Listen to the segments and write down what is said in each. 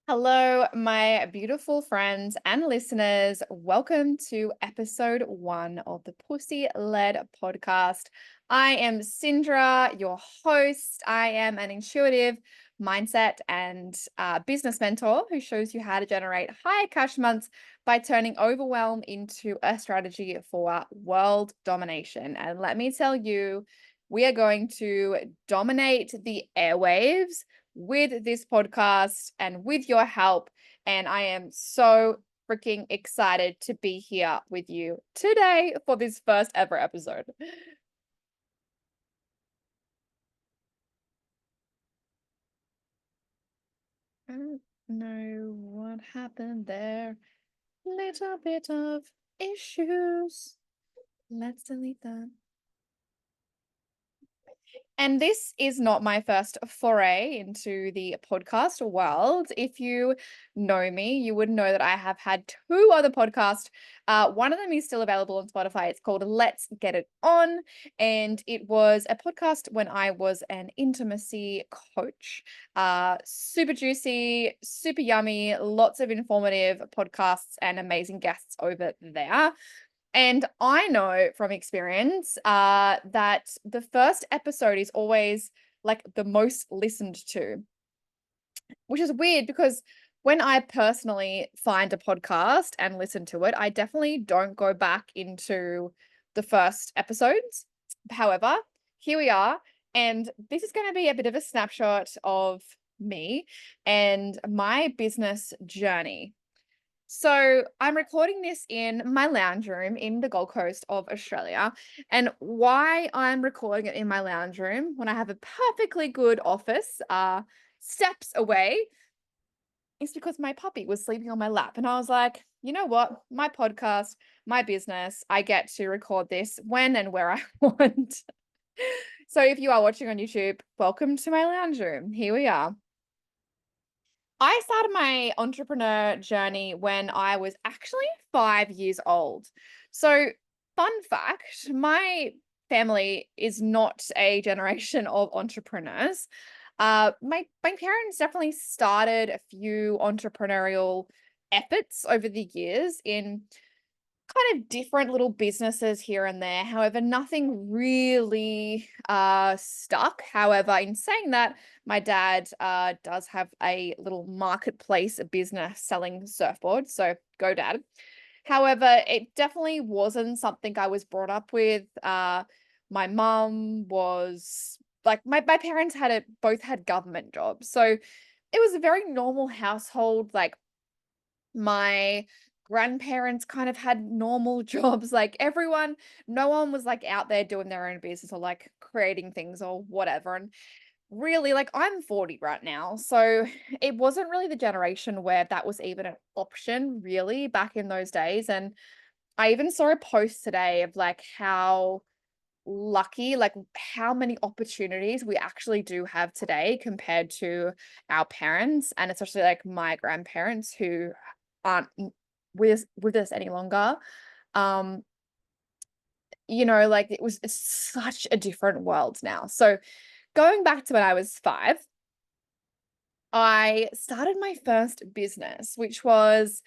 Hello, my beautiful friends and listeners. Welcome to episode 1 of the Led Podcast. I am Sindra, your host. I am an intuitive mindset and business mentor who shows you how to generate higher cash months by turning overwhelm into a strategy for world domination. And let me tell you, we are going to dominate the airwaves with this podcast and with your help. And I am so freaking excited to be here with you today for this first ever episode. I don't know what happened there. Little bit of issues. Let's delete that. And this is not my first foray into the podcast world. If you know me, you would know that I have had two other podcasts. One of them is still available on Spotify. It's called Let's Get It On. And it was a podcast when I was an intimacy coach. Super juicy, super yummy, lots of informative podcasts and amazing guests over there. And I know from experience that the first episode is always like the most listened to, which is weird because when I personally find a podcast and listen to it, I definitely don't go back into the first episodes. However, here we are. And this is going to be a bit of a snapshot of me and my business journey. So I'm recording this in my lounge room in the Gold Coast of Australia. And why I'm recording it in my lounge room when I have a perfectly good office steps away is because my puppy was sleeping on my lap. And I was like, you know what? My podcast, my business, I get to record this when and where I want. So if you are watching on YouTube, welcome to my lounge room. Here we are. I started my entrepreneur journey when I was actually 5 years old. So, fun fact, my family is not a generation of entrepreneurs. My parents definitely started a few entrepreneurial efforts over the years in kind of different little businesses here and there. However, nothing really stuck. However, in saying that, my dad does have a little marketplace business selling surfboards. So go dad. However, it definitely wasn't something I was brought up with. My mum was like my parents both had government jobs. So it was a very normal household. Like my grandparents kind of had normal jobs, like everyone, no one was like out there doing their own business or like creating things or whatever. And really, like I'm 40 right now, so it wasn't really the generation where that was even an option really back in those days. And I even saw a post today of like how lucky, like how many opportunities we actually do have today compared to our parents, and especially like my grandparents who aren't with us any longer. Um, like it's such a different world now. So going back to when I was 5, I started my first business, which was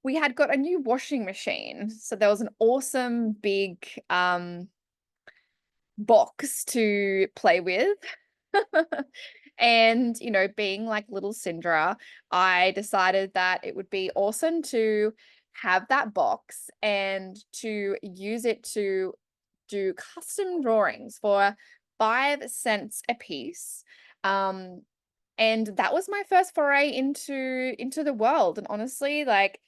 we had got a new washing machine. So there was an awesome big box to play with. And, being like little Syndra, I decided that it would be awesome to have that box and to use it to do custom drawings for 5 cents a piece. Um, and that was my first foray into the world. And honestly, like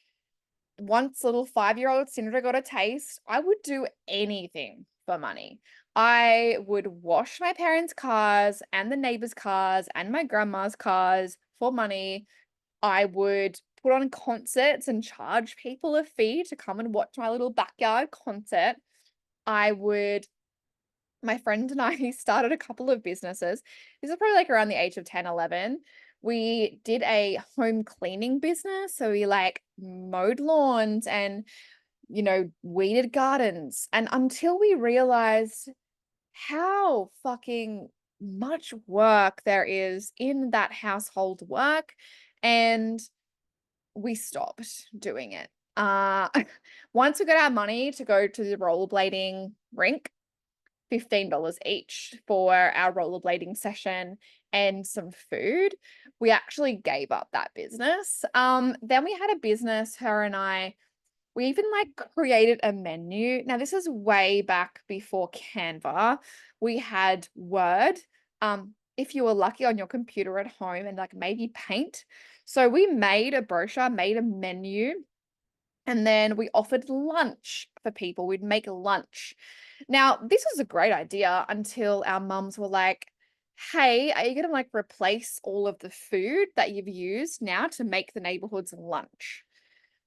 once little 5-year-old Cinder got a taste, I would do anything for money. I would wash my parents' cars and the neighbors' cars and my grandma's cars for money. I would put on concerts and charge people a fee to come and watch my little backyard concert. I would My friend and I started a couple of businesses. This is probably like around the age of 10, 11. We did a home cleaning business. So we like mowed lawns and, weeded gardens. And until we realized how fucking much work there is in that household work and we stopped doing it. Uh, once we got our money to go to the rollerblading rink, $15 each for our rollerblading session and some food, we actually gave up that business. Then we had a business, her and I, we even like created a menu. Now, this is way back before Canva. We had Word. If you were lucky on your computer at home, and like maybe Paint. So we made a brochure, made a menu, and then we offered lunch for people. We'd make lunch. Now, this was a great idea until our mums were like, hey, are you going to like replace all of the food that you've used now to make the neighborhood's lunch?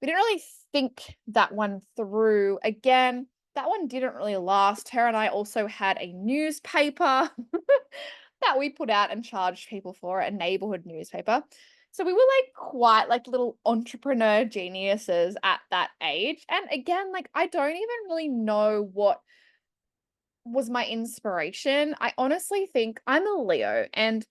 We didn't really think that one through. Again, that one didn't really last. Her and I also had a newspaper that we put out and charged people for, a neighborhood newspaper. So we were like quite like little entrepreneur geniuses at that age. And again, like I don't even really know what was my inspiration. I honestly think I'm a Leo and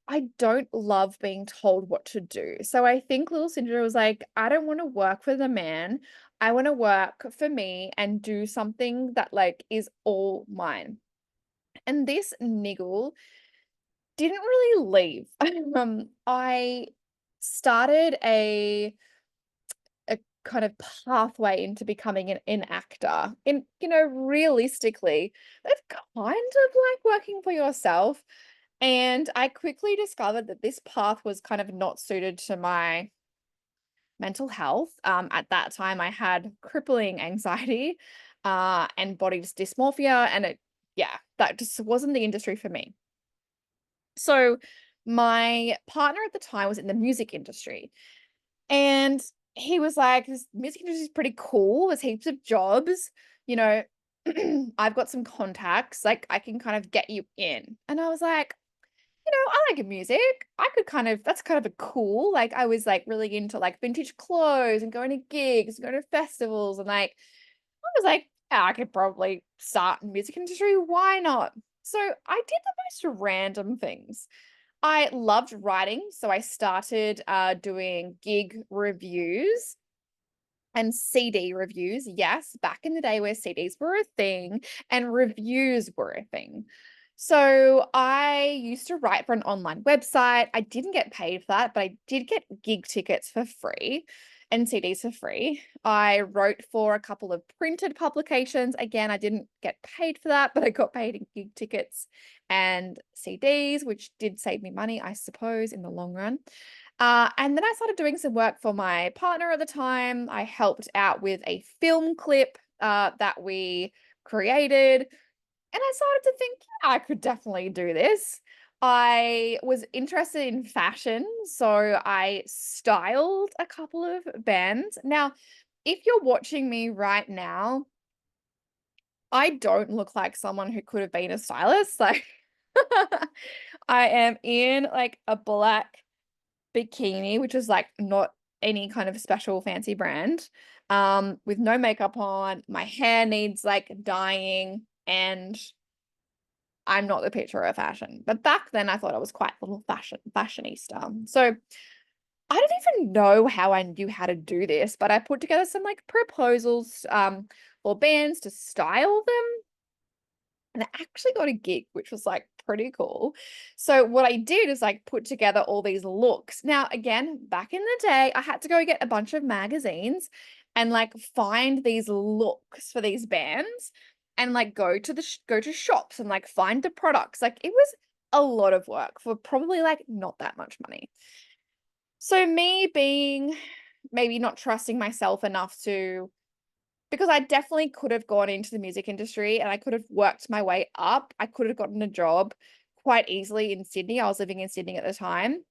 I don't love being told what to do. So I think little Cinder was like, I don't want to work for the man. I want to work for me and do something that like is all mine. And this niggle didn't really leave. I started a kind of pathway into becoming an actor. In, realistically, that's kind of like working for yourself. And I quickly discovered that this path was kind of not suited to my mental health. At that time, I had crippling anxiety, and body dysmorphia, and that just wasn't the industry for me. So my partner at the time was in the music industry, and he was like, "This music industry is pretty cool. There's heaps of jobs. You know, I've got some contacts. Like, I can kind of get you in." And I was like, I like music. I could that's kind of a cool, like I was like really into like vintage clothes and going to gigs, going to festivals. And like, I was like, yeah, I could probably start in the music industry. Why not? So I did the most random things. I loved writing. So I started doing gig reviews and CD reviews. Yes, back in the day where CDs were a thing and reviews were a thing. So I used to write for an online website. I didn't get paid for that, but I did get gig tickets for free and CDs for free. I wrote for a couple of printed publications. Again, I didn't get paid for that, but I got paid in gig tickets and CDs, which did save me money, I suppose, in the long run. And then I started doing some work for my partner at the time. I helped out with a film clip that we created. And I started to think, yeah, I could definitely do this. I was interested in fashion, so I styled a couple of bands. Now, if you're watching me right now, I don't look like someone who could have been a stylist. Like, I am in like a black bikini, which is like not any kind of special fancy brand, with no makeup on. My hair needs like dyeing, and I'm not the picture of fashion. But back then I thought I was quite a little fashionista. So I don't even know how I knew how to do this, but I put together some like proposals for bands to style them. And I actually got a gig, which was like pretty cool. So what I did is like put together all these looks. Now, again, back in the day, I had to go get a bunch of magazines and like find these looks for these bands and like go to shops and like find the products. Like it was a lot of work for probably like not that much money. So me being maybe not trusting myself enough to, because I definitely could have gone into the music industry and I could have worked my way up. I could have gotten a job quite easily in Sydney. I was living in Sydney at the time.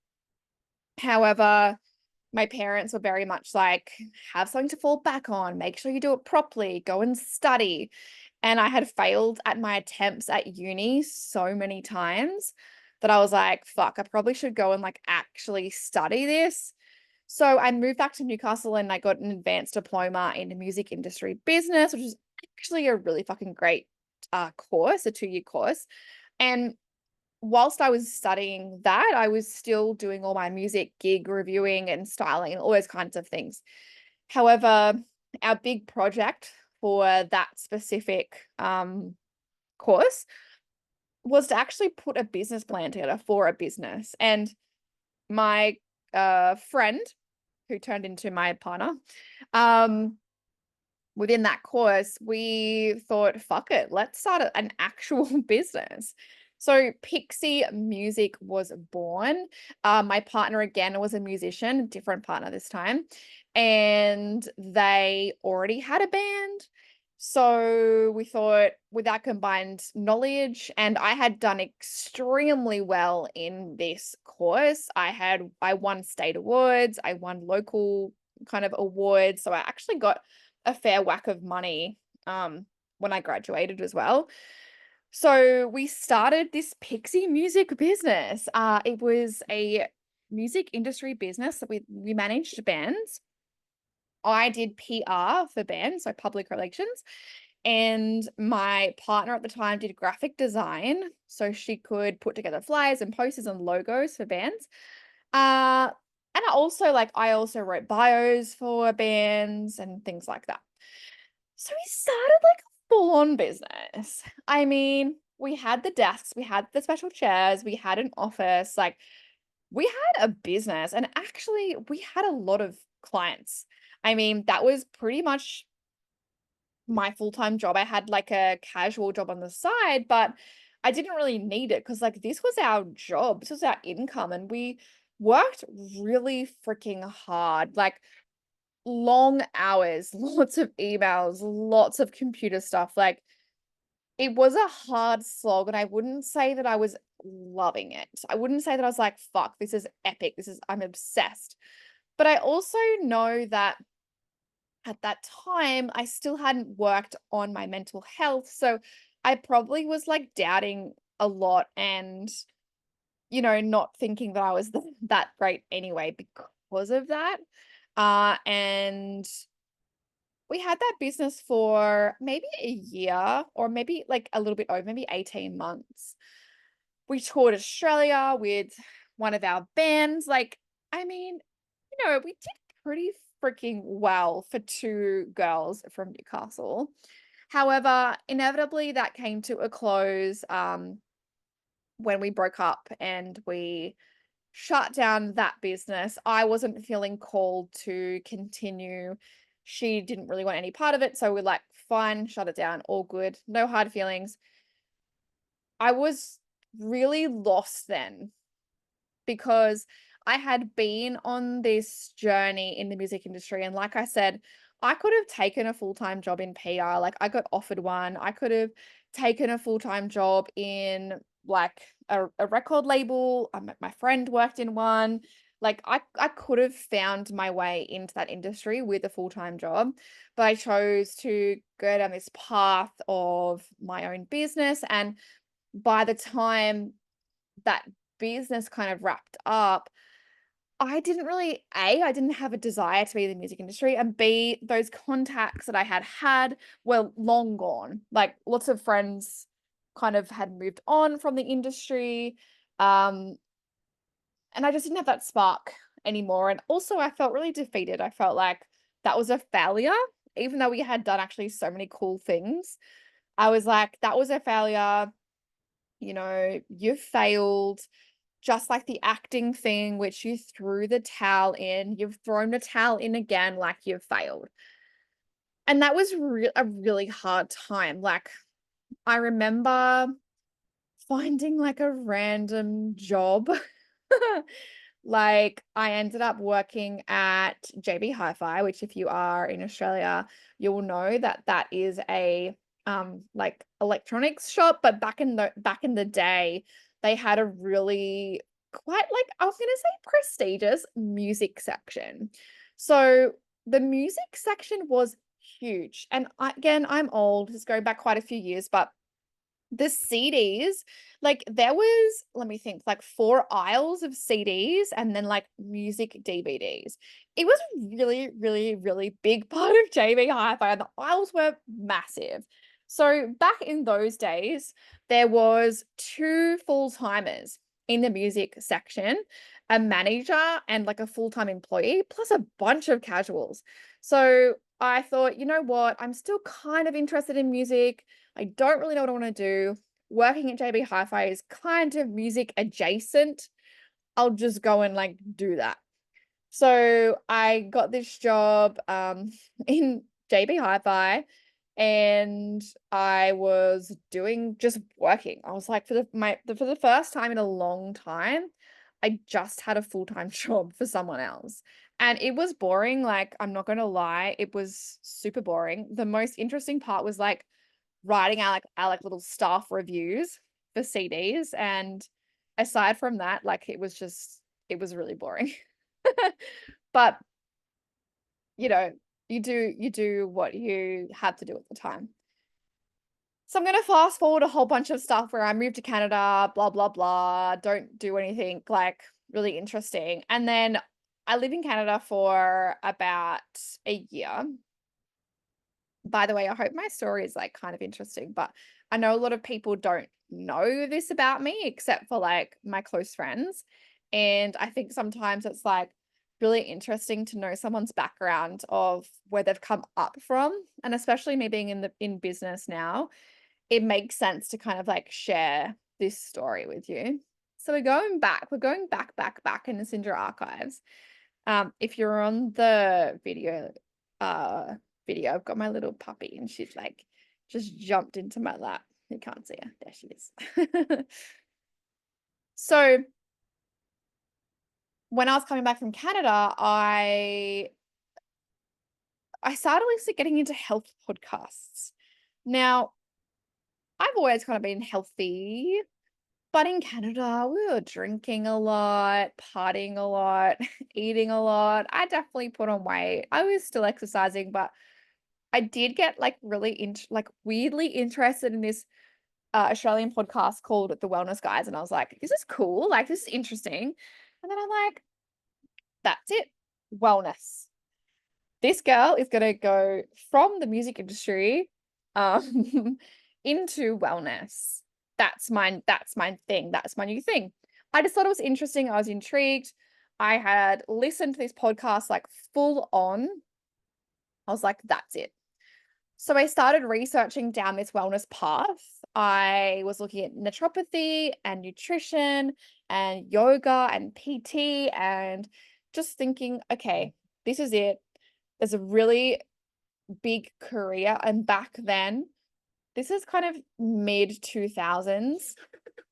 However, my parents were very much like, have something to fall back on, make sure you do it properly, go and study. And I had failed at my attempts at uni so many times that I was like, fuck, I probably should go and like actually study this. So I moved back to Newcastle and I got an advanced diploma in music industry business, which is actually a really fucking great course, a 2-year course. And whilst I was studying that, I was still doing all my music gig reviewing and styling and all those kinds of things. However, our big project for that specific course was to actually put a business plan together for a business. And my friend, who turned into my partner, um, within that course, we thought, fuck it, let's start an actual business. So Pixie Music was born. My partner again was a musician, different partner this time, and they already had a band. So we thought with that combined knowledge, and I had done extremely well in this course. I won state awards, I won local kind of awards. So I actually got a fair whack of money when I graduated as well. So we started this Pixie music business. It was a music industry business that we managed bands. I did PR for bands, so public relations, and my partner at the time did graphic design, so she could put together flyers and posters and logos for bands. And I also wrote bios for bands and things like that. So we started like a full-on business. I mean, we had the desks, we had the special chairs, we had an office, like we had a business, and actually we had a lot of clients. I mean, that was pretty much my full-time job. I had like a casual job on the side, but I didn't really need it because like this was our job, this was our income, and we worked really freaking hard. Like long hours, lots of emails, lots of computer stuff. Like it was a hard slog, and I wouldn't say that I was loving it. I wouldn't say that I was like, fuck, this is epic. I'm obsessed. But I also know that at that time, I still hadn't worked on my mental health. So I probably was like doubting a lot and, not thinking that I was that great anyway because of that. And we had that business for maybe a year or maybe like a little bit over, maybe 18 months. We toured Australia with one of our bands. Like, I mean, we did pretty freaking well for two girls from Newcastle. However, inevitably that came to a close when we broke up and we shut down that business. I wasn't feeling called to continue. She didn't really want any part of it. So we're like, fine, shut it down. All good. No hard feelings. I was really lost then because I had been on this journey in the music industry. And like I said, I could have taken a full-time job in PR. Like I got offered one. I could have taken a full-time job in like a record label. My friend worked in one. Like I could have found my way into that industry with a full-time job, but I chose to go down this path of my own business. And by the time that business kind of wrapped up, I didn't have a desire to be in the music industry, and B, those contacts that I had were long gone. Like lots of friends kind of had moved on from the industry. Um, and I just didn't have that spark anymore. And also I felt really defeated. I felt like that was a failure, even though we had done actually so many cool things. I was like, that was a failure. You failed. Just like the acting thing, which you threw the towel in, you've thrown the towel in again, like you've failed. And that was a really hard time. Like, I remember finding like a random job. Like, I ended up working at JB Hi-Fi, which if you are in Australia, you'll know that that is a like electronics shop. But back in the day, they had a really quite like I was gonna say prestigious music section. So the music section was huge. And again, I'm old, it's going back quite a few years, but the CDs, like there was, let me think, like 4 aisles of CDs and then like music DVDs. It was a really, really, really big part of JB Hi-Fi and the aisles were massive. So back in those days, there was two full-timers in the music section, a manager and like a full-time employee, plus a bunch of casuals. So I thought, you know what? I'm still kind of interested in music. I don't really know what I want to do. Working at JB Hi-Fi is kind of music adjacent. I'll just go and like do that. So I got this job in JB Hi-Fi, and I was doing just working. I was like, for the first time in a long time, I just had a full-time job for someone else. And it was boring, like I'm not gonna lie, it was super boring. The most interesting part was like writing our like little staff reviews for CDs. And aside from that, like it was really boring. But you do what you have to do at the time. So I'm gonna fast forward a whole bunch of stuff where I moved to Canada, blah, blah, blah, don't do anything like really interesting. And then I live in Canada for about a year. By the way, I hope my story is like kind of interesting, but I know a lot of people don't know this about me except for like my close friends. And I think sometimes it's like really interesting to know someone's background of where they've come up from. And especially me being in business now, it makes sense to kind of like share this story with you. So we're going back in the Cinder archives. If you're on the video, I've got my little puppy and she's like just jumped into my lap. You can't see her. There she is. So when I was coming back from Canada, I started listening getting into health podcasts. Now, I've always kind of been healthy, but in Canada, we were drinking a lot, partying a lot, eating a lot. I definitely put on weight. I was still exercising, but I did get like like weirdly interested in this Australian podcast called The Wellness Guys. And I was like, this is cool. Like, this is interesting. And then I'm like, that's it. Wellness. This girl is going to go from the music industry um, into wellness. That's my thing. That's my new thing. I just thought it was interesting. I was intrigued. I had listened to this podcast like full on. I was like, that's it. So I started researching down this wellness path. I was looking at naturopathy and nutrition and yoga and PT and just thinking, okay, this is it. There's a really big career. And back then, this is kind of mid 2000s.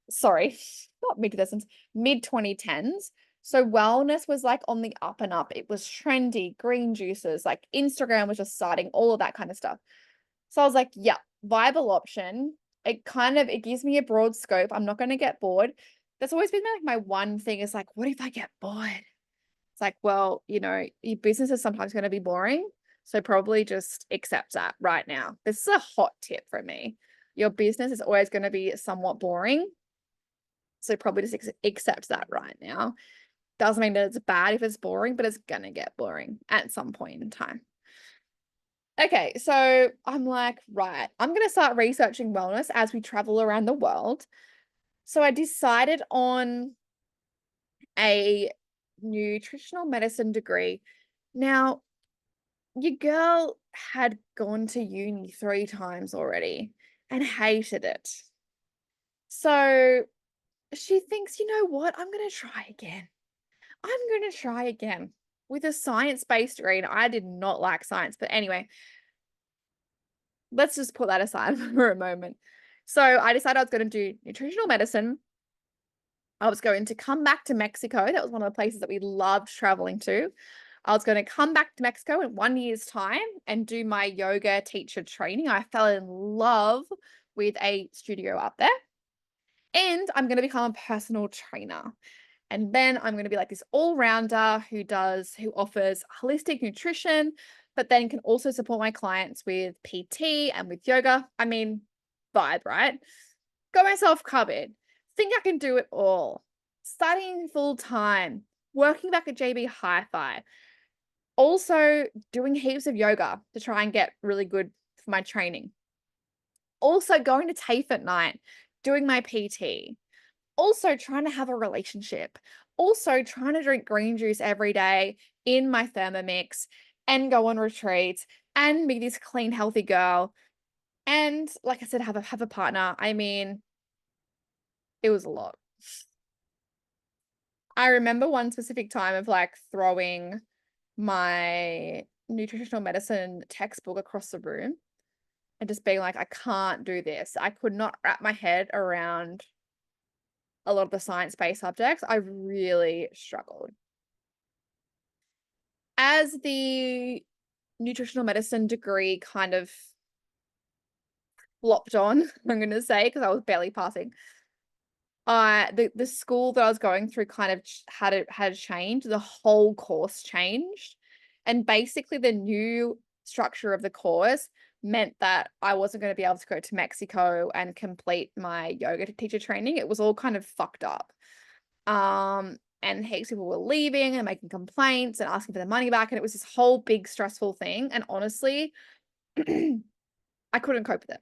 Sorry, not mid 2000s, mid 2010s. So wellness was like on the up and up. It was trendy, green juices, like Instagram was just starting, all of that kind of stuff. So I was like, yeah, viable option. It gives me a broad scope. I'm not going to get bored. That's always been like my one thing is like, what if I get bored? It's like, well, your business is sometimes going to be boring. So probably just accept that right now. This is a hot tip from me. Your business is always going to be somewhat boring. So probably just accept that right now. Doesn't mean that it's bad if it's boring, but it's going to get boring at some point in time. Okay, so I'm like, right, I'm going to start researching wellness as we travel around the world. So I decided on a nutritional medicine degree. Now, your girl had gone to uni 3 times already and hated it. So she thinks, you know what? I'm going to try again. I'm going to try again with a science-based degree. And I did not like science, but anyway, let's just put that aside for a moment. So I decided I was going to do nutritional medicine. I was going to come back to Mexico. That was one of the places that we loved traveling to. I was going to come back to Mexico in 1 year's time and do my yoga teacher training. I fell in love with a studio up there. And I'm going to become a personal trainer. And then I'm going to be like this all-rounder who offers holistic nutrition, but then can also support my clients with PT and with yoga. I mean, vibe, right? Got myself covered. Think I can do it all. Studying full time, working back at JB Hi-Fi, also doing heaps of yoga to try and get really good for my training. Also going to TAFE at night, doing my PT, also trying to have a relationship, also trying to drink green juice every day in my Thermomix and go on retreats and be this clean, healthy girl. And like I said, have a partner. I mean, it was a lot. I remember one specific time of like throwing my nutritional medicine textbook across the room and just being like, I can't do this. I could not wrap my head around a lot of the science-based subjects. I really struggled. As the nutritional medicine degree kind of flopped on, I'm going to say, because I was barely passing. The school that I was going through kind of had changed. The whole course changed. And basically the new structure of the course meant that I wasn't going to be able to go to Mexico and complete my yoga teacher training. It was all kind of fucked up. And heaps of people were leaving and making complaints and asking for their money back. And it was this whole big stressful thing. And honestly, I couldn't cope with it.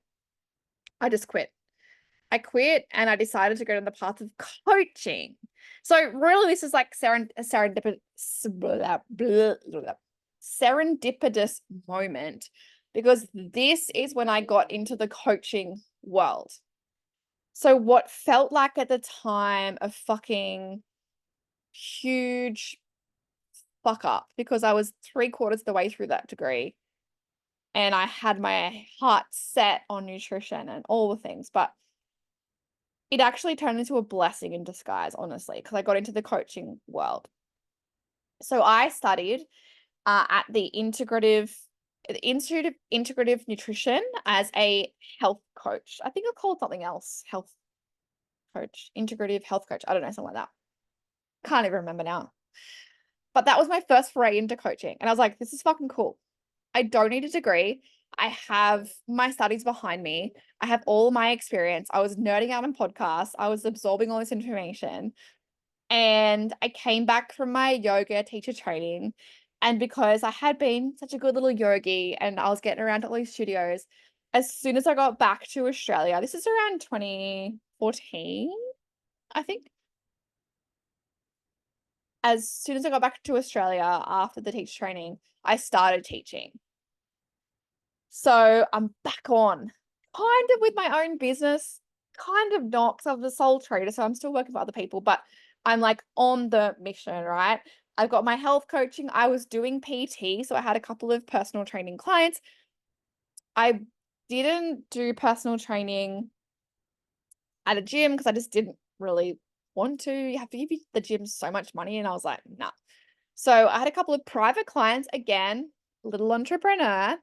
I just quit. I quit and I decided to go down the path of coaching. So really this is like serendipitous moment, because this is when I got into the coaching world. So what felt like at the time a fucking huge fuck up, because I was 3/4 of the way through that degree and I had my heart set on nutrition and all the things, but it actually turned into a blessing in disguise, honestly, because I got into the coaching world. So I studied at the Institute of Integrative Nutrition as a health coach. I think I called something else, health coach, integrative health coach. I don't know, something like that. Can't even remember now. But that was my first foray into coaching. And I was like, this is fucking cool. I don't need a degree. I have my studies behind me. I have all my experience. I was nerding out on podcasts. I was absorbing all this information. And I came back from my yoga teacher training. And because I had been such a good little yogi and I was getting around to all these studios, as soon as I got back to Australia, this is around 2014, I think. As soon as I got back to Australia after the teacher training, I started teaching. So I'm back on, kind of with my own business, kind of not, because I'm a sole trader, so I'm still working for other people, but I'm like on the mission, right? I've got my health coaching. I was doing PT, so I had a couple of personal training clients. I didn't do personal training at a gym because I just didn't really want to. You have to give the gym so much money, and I was like, nah. So I had a couple of private clients, again, little entrepreneur.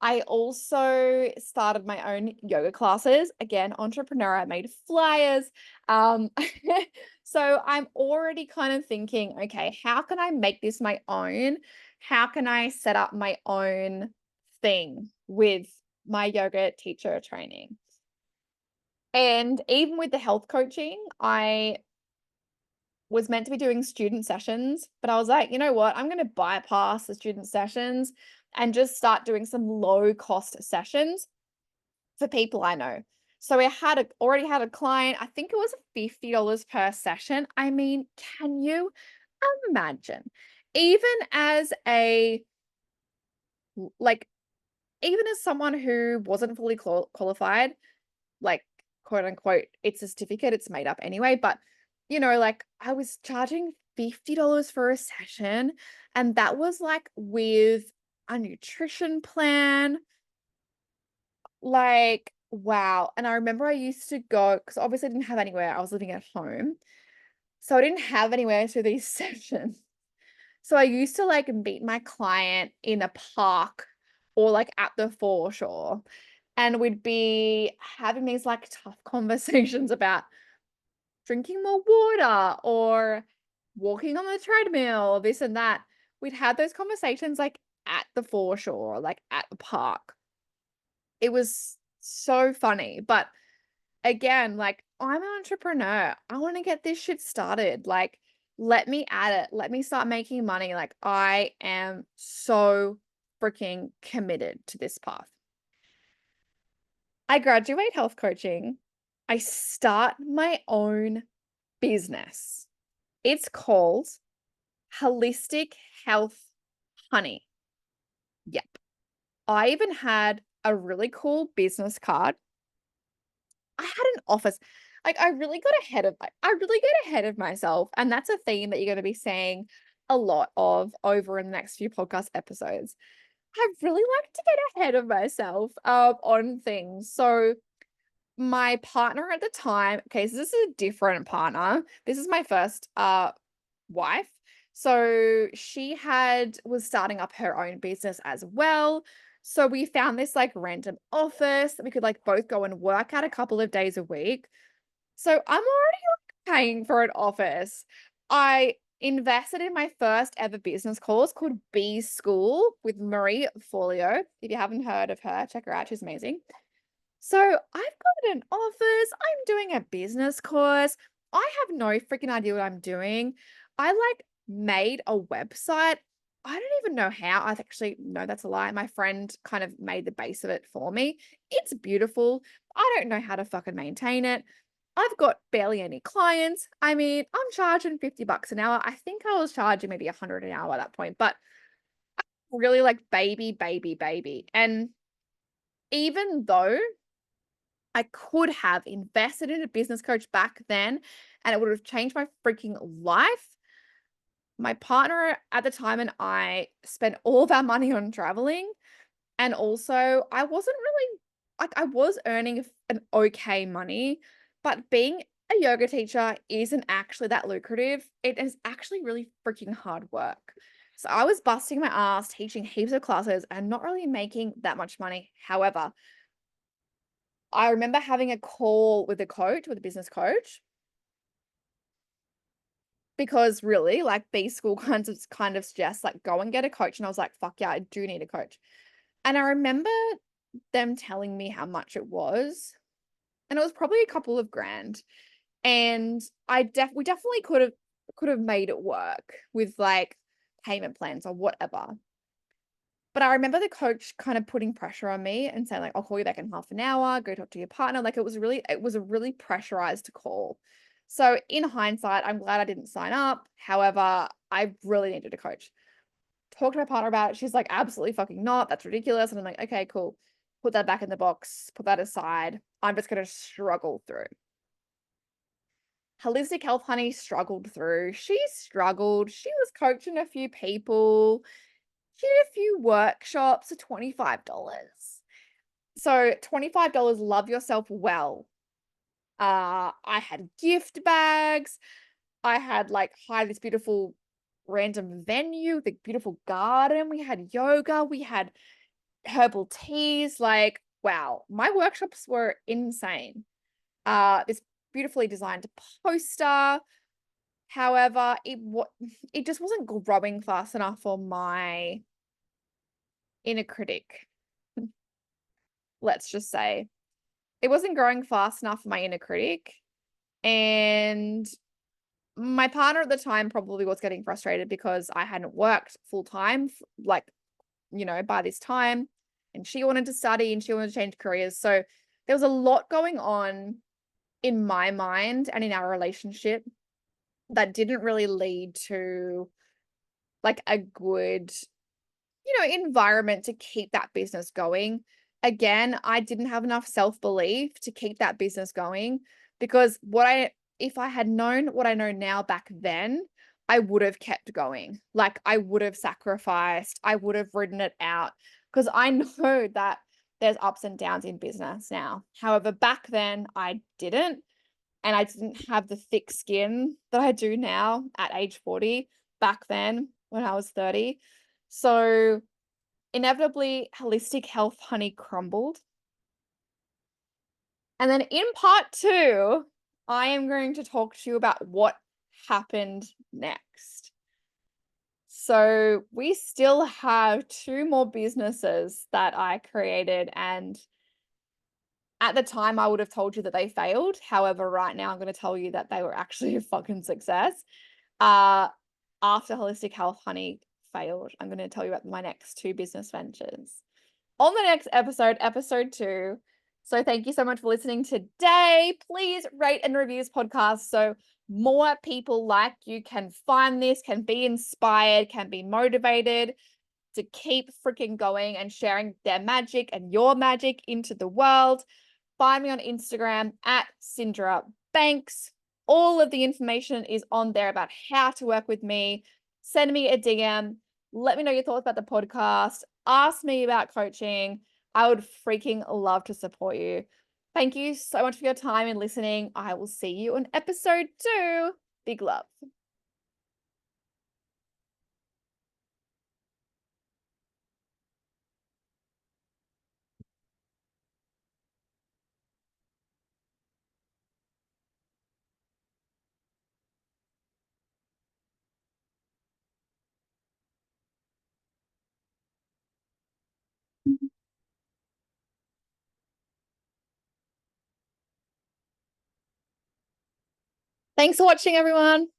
I also started my own yoga classes. Again, entrepreneur. I made flyers. Um, so I'm already kind of thinking, okay, how can I make this my own? How can I set up my own thing with my yoga teacher training? And even with the health coaching, I was meant to be doing student sessions, but I was like, you know what? I'm going to bypass the student sessions and just start doing some low cost sessions for people I know. So I already had a client. I think it was $50 per session. I mean, can you imagine? Even as like, even as someone who wasn't fully qualified, like, quote unquote, it's a certificate, it's made up anyway, but like I was charging $50 for a session, and that was like with a nutrition plan. Like, wow. And I remember I used to go, because obviously I didn't have anywhere. I was living at home. So I didn't have anywhere to these sessions. So I used to like meet my client in a park or like at the foreshore. And we'd be having these like tough conversations about drinking more water or walking on the treadmill, this and that. We'd had those conversations like at the foreshore, like at the park. It was so funny. But again, like, I'm an entrepreneur. I want to get this shit started. Like, let me at it. Let me start making money. Like, I am so freaking committed to this path. I graduate health coaching. I start my own business. It's called Holistic Health Honey. Yep. I even had a really cool business card. I had an office. Like I really get ahead of myself. And that's a theme that you're going to be saying a lot of over in the next few podcast episodes. I really like to get ahead of myself on things. So my partner at the time, okay, so this is a different partner. This is my first wife. So she was starting up her own business as well. So we found this like random office that we could like both go and work at a couple of days a week. So I'm already like paying for an office. I invested in my first ever business course called B School with Marie Folio. If you haven't heard of her, check her out. She's amazing. So I've got an office. I'm doing a business course. I have no freaking idea what I'm doing. I like made a website. I don't even know how. I actually, no, that's a lie. My friend kind of made the base of it for me. It's beautiful. I don't know how to fucking maintain it. I've got barely any clients. I mean, I'm charging $50 an hour. I think I was charging maybe 100 an hour at that point, but really like baby. And even though I could have invested in a business coach back then and it would have changed my freaking life. My partner at the time and I spent all of our money on traveling. And also, I wasn't really like, I was earning an okay money, but being a yoga teacher isn't actually that lucrative. It is actually really freaking hard work. So I was busting my ass teaching heaps of classes and not really making that much money. However, I remember having a call with a business coach, because really, like, B School kind of suggests, like, go and get a coach, and I was like, "Fuck yeah, I do need a coach." And I remember them telling me how much it was, and it was probably a couple of grand, and we definitely could have made it work with, like, payment plans or whatever. But I remember the coach kind of putting pressure on me and saying, like, "I'll call you back in half an hour, go talk to your partner." Like, it was a really pressurized call. So in hindsight, I'm glad I didn't sign up. However, I really needed a coach. Talk to my partner about it. She's like, "Absolutely fucking not. That's ridiculous." And I'm like, "Okay, cool. Put that back in the box, put that aside. I'm just gonna struggle through." Holistic Health Honey struggled through. She struggled. She was coaching a few people. She did a few workshops for $25. So $25, love yourself well. I had gift bags. I had like hi this beautiful random venue, the beautiful garden. We had yoga. We had herbal teas. Like, wow, my workshops were insane. This beautifully designed poster. However, it just wasn't growing fast enough for my inner critic. Let's just say it wasn't growing fast enough for my inner critic. And my partner at the time probably was getting frustrated because I hadn't worked full time, like, by this time. And she wanted to study and she wanted to change careers. So there was a lot going on in my mind and in our relationship that didn't really lead to like a good environment to keep that business going. Again, I didn't have enough self-belief to keep that business going because if I had known what I know now back then, I would have kept going. Like I would have sacrificed, I would have ridden it out because I know that there's ups and downs in business now. However, back then I didn't, and I didn't have the thick skin that I do now at age 40 back then when I was 30. So inevitably, Holistic Health Honey crumbled. And then in part two, I am going to talk to you about what happened next. So we still have two more businesses that I created, and at the time I would have told you that they failed. However, right now I'm going to tell you that they were actually a fucking success. Uh, After Holistic Health Honey failed, I'm going to tell you about my next two business ventures. On the next episode, episode 2, So thank you so much for listening today. Please rate and review this podcast so more people like you can find this, can be inspired, can be motivated to keep freaking going and sharing their magic and your magic into the world. Find me on Instagram at Cindra Banks. All of the information is on there about how to work with me. Send me a DM. Let me know your thoughts about the podcast. Ask me about coaching. I would freaking love to support you. Thank you so much for your time and listening. I will see you on episode 2. Big love. Thanks for watching, everyone.